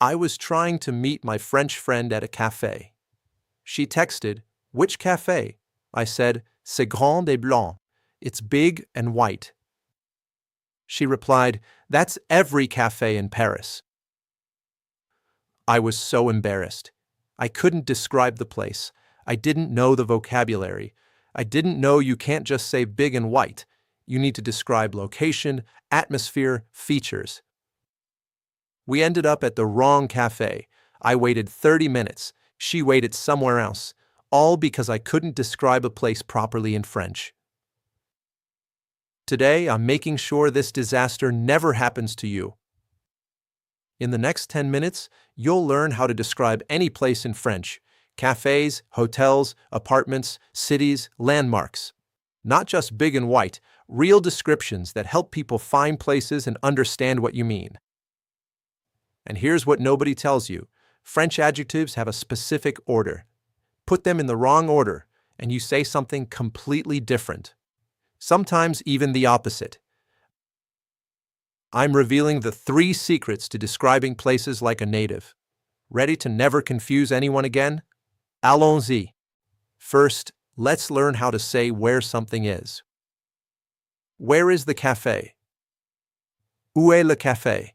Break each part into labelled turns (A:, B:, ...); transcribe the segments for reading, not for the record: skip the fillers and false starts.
A: I was trying to meet my French friend at a cafe. She texted, "Which cafe?" I said, "C'est grand et blanc." It's big and white. She replied, "That's every cafe in Paris." I was so embarrassed. I couldn't describe the place. I didn't know the vocabulary. I didn't know you can't just say big and white. You need to describe location, atmosphere, features. We ended up at the wrong cafe. I waited 30 minutes. She waited somewhere else, all because I couldn't describe a place properly in French. Today, I'm making sure this disaster never happens to you. In the next 10 minutes, you'll learn how to describe any place in French: cafes, hotels, apartments, cities, landmarks. Not just big and white, real descriptions that help people find places and understand what you mean. And here's what nobody tells you: French adjectives have a specific order. Put them in the wrong order, and you say something completely different. Sometimes even the opposite. I'm revealing the 3 secrets to describing places like a native. Ready to never confuse anyone again? Allons-y. First, let's learn how to say where something is. Where is the café? Où est le café?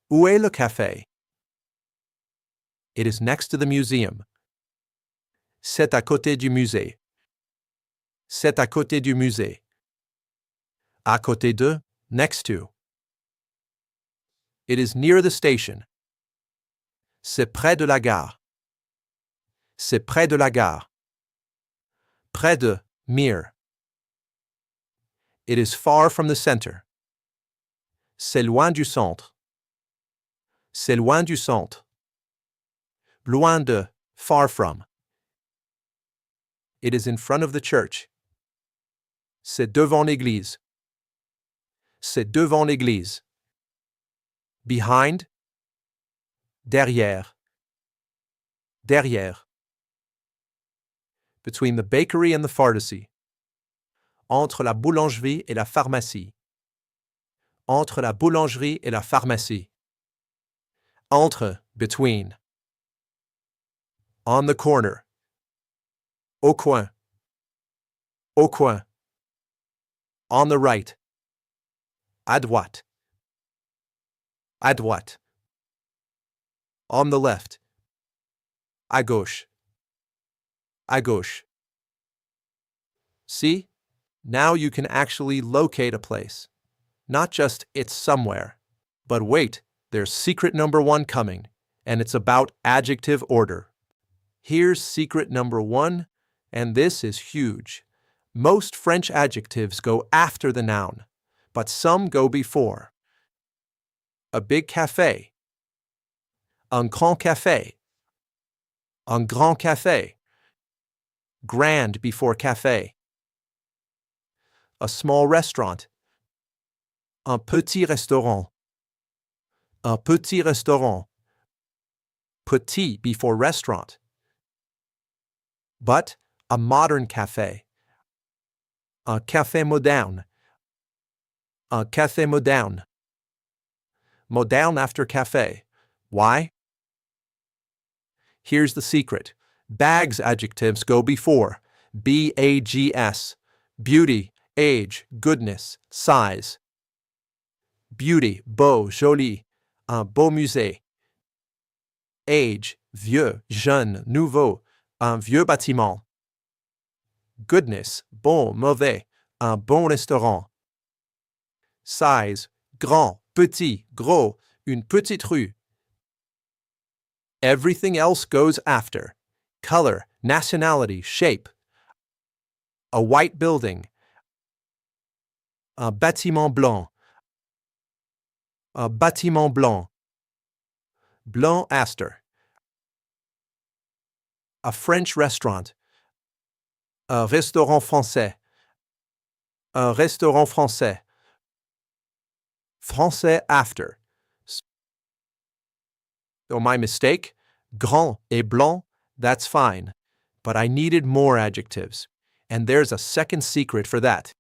A: Où est le café? It is next to the museum. C'est à côté du musée. C'est à côté du musée. À côté de, next to. It is near the station. C'est près de la gare. C'est près de la gare. Près de, near. It is far from the center. C'est loin du centre. C'est loin du centre. Loin de, far from. It is in front of the church. C'est devant l'église. C'est devant l'église. Behind. Derrière. Derrière. Between the bakery and the pharmacy. Entre la boulangerie et la pharmacie. Entre la boulangerie et la pharmacie. Entre, between. On the corner. Au coin. Au coin. On the right. À droite. À droite. On the left. À gauche. À gauche. See? Now you can actually locate a place. Not just it's somewhere. But wait, there's secret number 1 coming, and it's about adjective order. Here's secret number 1, and this is huge. Most French adjectives go after the noun, but some go before. A big café. Un grand café. Un grand café. Grand before café. A small restaurant. Un petit restaurant. Un petit restaurant. Petit before restaurant. But a modern café. Un café moderne. Un café moderne. Moderne after café. Why? Here's the secret. Bags adjectives go before. B-A-G-S. Beauty, age, goodness, size. Beauty, beau, joli. Un beau musée. Age, vieux, jeune, nouveau. Un vieux bâtiment. Goodness, bon, mauvais. Un bon restaurant. Size, grand, petit, gros. Une petite rue. Everything else goes after. Color, nationality, shape. A white building. Un bâtiment blanc. Un bâtiment blanc. Blanc after. A French restaurant. Un restaurant français. Un restaurant français. Français after. So my mistake? Grand et blanc, that's fine. But I needed more adjectives. And there's a second secret for that.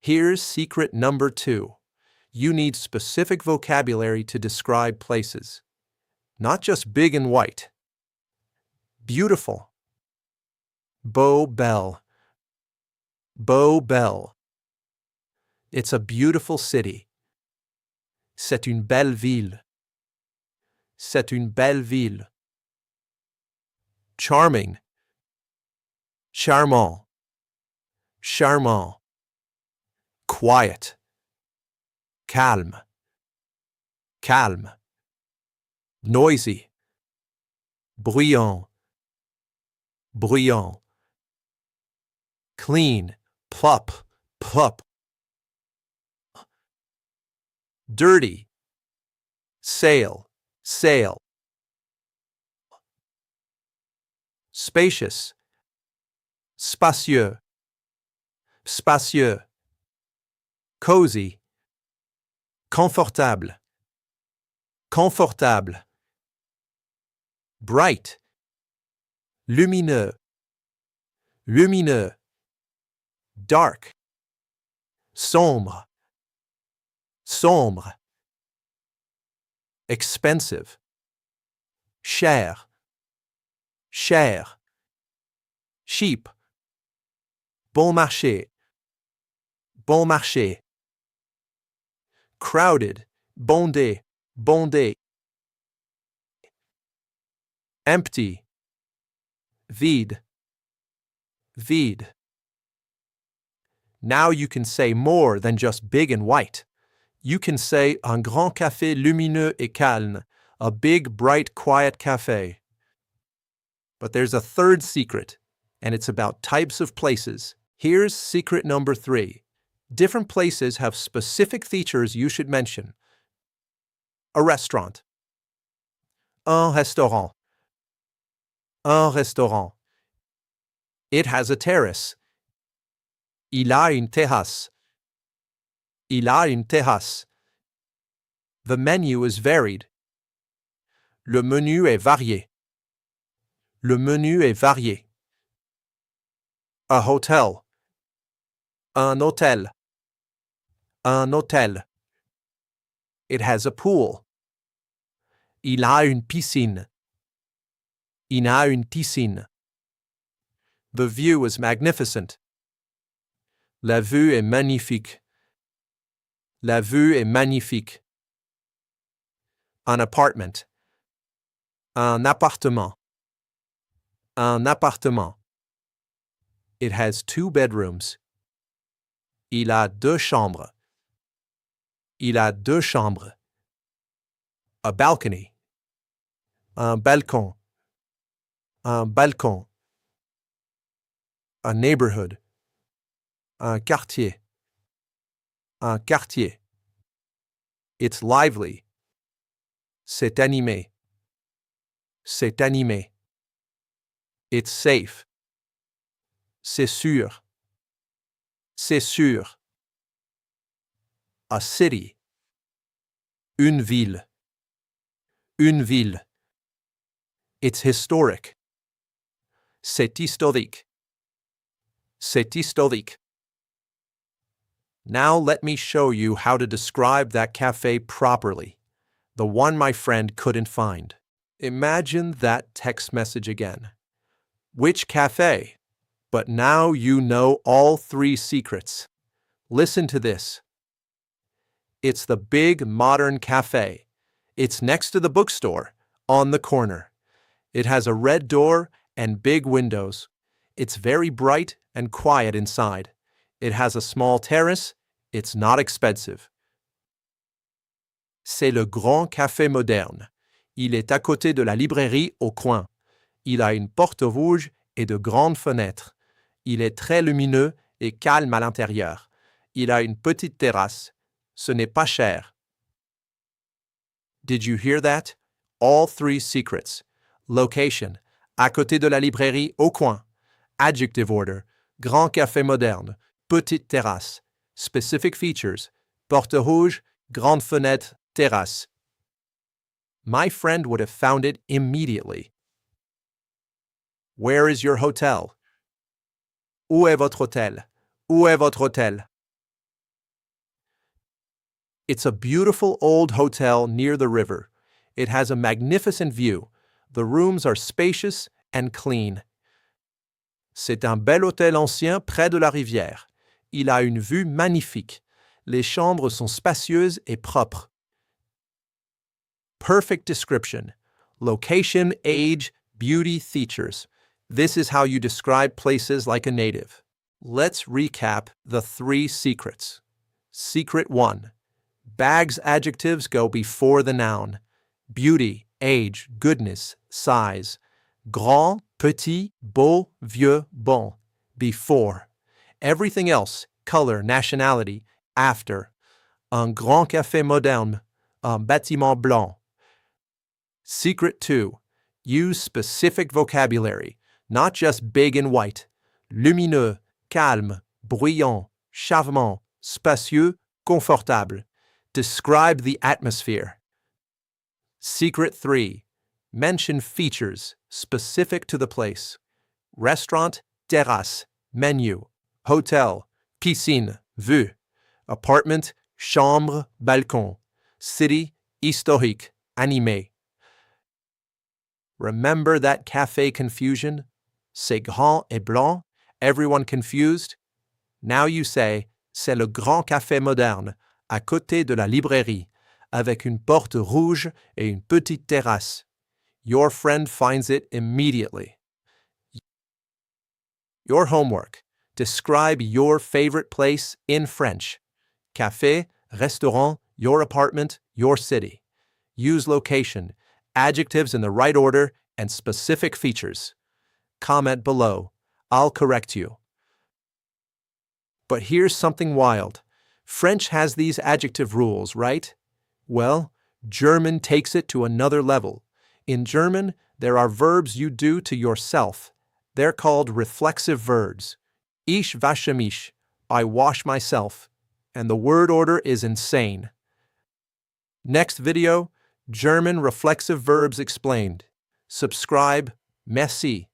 A: Here's secret number 2. You need specific vocabulary to describe places. Not just big and white. Beautiful. Beau belle. Beau belle. It's a beautiful city. C'est une belle ville. C'est une belle ville. Charming. Charmant. Charmant. Quiet. Calme. Calme. Noisy. Bruyant. Bruyant. Clean. Plop. Plop. Dirty. Sail. Sail. Spacious. Spacieux. Spacieux. Cozy. Confortable. Confortable. Bright. Lumineux. Lumineux. Dark. Sombre. Sombre. Expensive. Cher. Cher. Cheap. Bon marché. Bon marché. Crowded. Bondé. Bondé. Empty. Vide. Vide. Now you can say more than just big and white. You can say un grand café lumineux et calme, a big, bright, quiet café. But there's a third secret, and it's about types of places. Here's secret number 3. Different places have specific features you should mention. A restaurant. Un restaurant. Un restaurant. It has a terrace. Il a une terrasse. Il a une terrasse. The menu is varied. Le menu est varié. Le menu est varié. A hotel. Un hôtel. Un hôtel. It has a pool. Il a une piscine. Il a une piscine. The view is magnificent. La vue est magnifique. La vue est magnifique. An apartment. Un appartement. Un appartement. It has 2 bedrooms. Il a 2 chambres. Il a 2 chambres. A balcony. Un balcon. Un balcon. A neighborhood. Un quartier. Un quartier. It's lively. C'est animé. C'est animé. It's safe. C'est sûr. C'est sûr. A city. Une ville. Une ville. It's historic. C'est historique. C'est historique. Now let me show you how to describe that cafe properly, the one my friend couldn't find. Imagine that text message again. Which cafe? But now you know all 3 secrets. Listen to this. It's the big modern cafe. It's next to the bookstore, on the corner. It has a red door and big windows. It's very bright and quiet inside. It has a small terrace. It's not expensive. C'est le grand café moderne. Il est à côté de la librairie au coin. Il a une porte rouge et de grandes fenêtres. Il est très lumineux et calme à l'intérieur. Il a une petite terrasse. Ce n'est pas cher. Did you hear that? All 3 secrets. Location. À côté de la librairie au coin. Adjective order. Grand café moderne. Petite terrasse. Specific features. Porte rouge. Grande fenêtre. Terrasse. My friend would have found it immediately. Where is your hotel? Où est votre hôtel? Où est votre hôtel? It's a beautiful old hotel near the river. It has a magnificent view. The rooms are spacious and clean. C'est un bel hôtel ancien près de la rivière. Il a une vue magnifique. Les chambres sont spacieuses et propres. Perfect description. Location, age, beauty, features. This is how you describe places like a native. Let's recap the 3 secrets. Secret 1. Bag's adjectives go before the noun. Beauty, age, goodness, size. Grand, petit, beau, vieux, bon. Before. Everything else, color, nationality, after. Un grand café moderne. Un bâtiment blanc. Secret 2. Use specific vocabulary, not just big and white. Lumineux, calme, bruyant, charmant, spacieux, confortable. Describe the atmosphere. Secret 3. Mention features specific to the place. Restaurant, terrasse, menu. Hotel, piscine, vue. Apartment, chambre, balcon. City, historique, animé. Remember that café confusion? C'est grand et blanc, everyone confused? Now you say, c'est le grand café moderne, à côté de la librairie, avec une porte rouge et une petite terrasse. Your friend finds it immediately. Your homework. Describe your favorite place in French. Café, restaurant, your apartment, your city. Use location, adjectives in the right order, and specific features. Comment below. I'll correct you. But here's something wild. French has these adjective rules, right? Well, German takes it to another level. In German, there are verbs you do to yourself. They're called reflexive verbs. Ich wasche mich, I wash myself. And the word order is insane. Next video, German reflexive verbs explained. Subscribe. Merci.